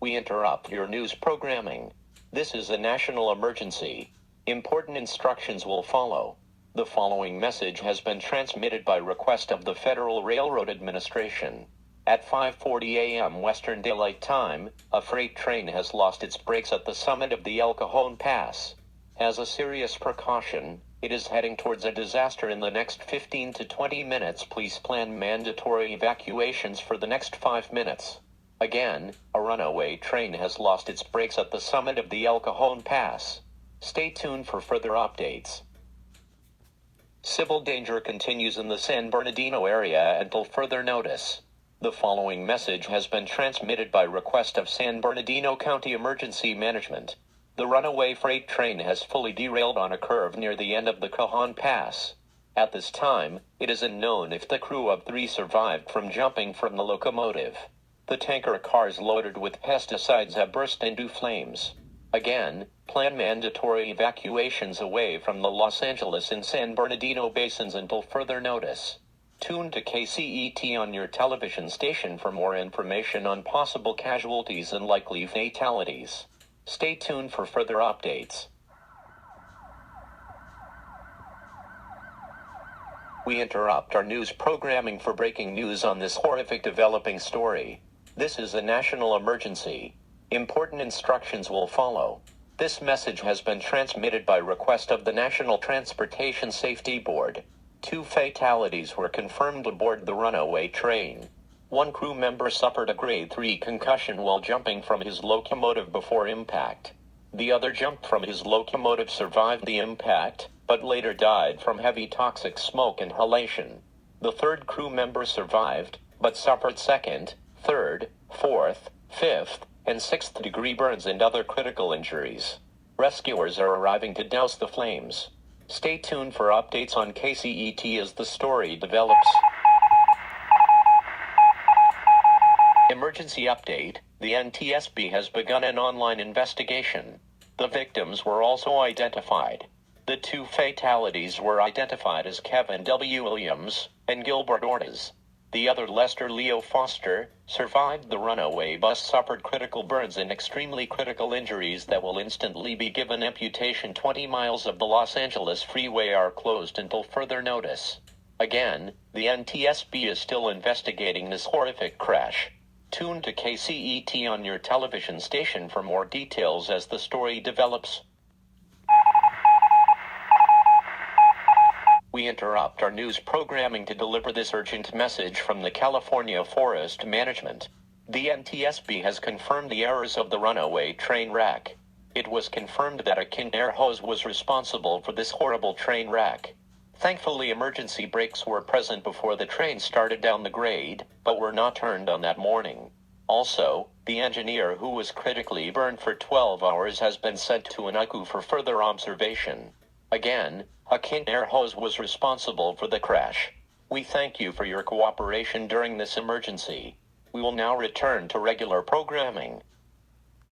We interrupt your news programming. This is a national emergency. Important instructions will follow. The following message has been transmitted by request of the Federal Railroad Administration. At 5:40 a.m. Western Daylight Time, a freight train has lost its brakes at the summit of the Cajon Pass. As a serious precaution, it is heading towards a disaster in the next 15 to 20 minutes. Please plan mandatory evacuations for the next 5 minutes. Again, a runaway train has lost its brakes at the summit of the Cajon Pass. Stay tuned for further updates. Civil danger continues in the San Bernardino area until further notice. The following message has been transmitted by request of San Bernardino County Emergency Management. The runaway freight train has fully derailed on a curve near the end of the Cajon Pass. At this time, it is unknown if the crew of 3 survived from jumping from the locomotive. The tanker cars loaded with pesticides have burst into flames. Again, plan mandatory evacuations away from the Los Angeles and San Bernardino basins until further notice. Tune to KCET on your television station for more information on possible casualties and likely fatalities. Stay tuned for further updates. We interrupt our news programming for breaking news on this horrific developing story. This is a national emergency. Important instructions will follow. This message has been transmitted by request of the National Transportation Safety Board. 2 fatalities were confirmed aboard the runaway train. 1 crew member suffered a grade 3 concussion while jumping from his locomotive before impact. The other jumped from his locomotive, survived the impact, but later died from heavy toxic smoke inhalation. The 3rd crew member survived, but suffered 2nd, 3rd, 4th, 5th, and 6th degree burns and other critical injuries. Rescuers are arriving to douse the flames. Stay tuned for updates on KCET as the story develops. Emergency update: the NTSB has begun an online investigation. The victims were also identified. The 2 fatalities were identified as Kevin W. Williams and Gilbert Ortiz. The other, Lester Leo Foster, survived the runaway bus, suffered critical burns and extremely critical injuries that will instantly be given amputation. 20 miles of the Los Angeles freeway are closed until further notice. Again, the NTSB is still investigating this horrific crash. Tune to KCET on your television station for more details as the story develops. We interrupt our news programming to deliver this urgent message from the California Forest Management. The NTSB has confirmed the errors of the runaway train wreck. It was confirmed that a King Air hose was responsible for this horrible train wreck. Thankfully, emergency brakes were present before the train started down the grade, but were not turned on that morning. Also, the engineer, who was critically burned for 12 hours, has been sent to an ICU for further observation. Again, a King Air hose was responsible for the crash. We thank you for your cooperation during this emergency. We will now return to regular programming.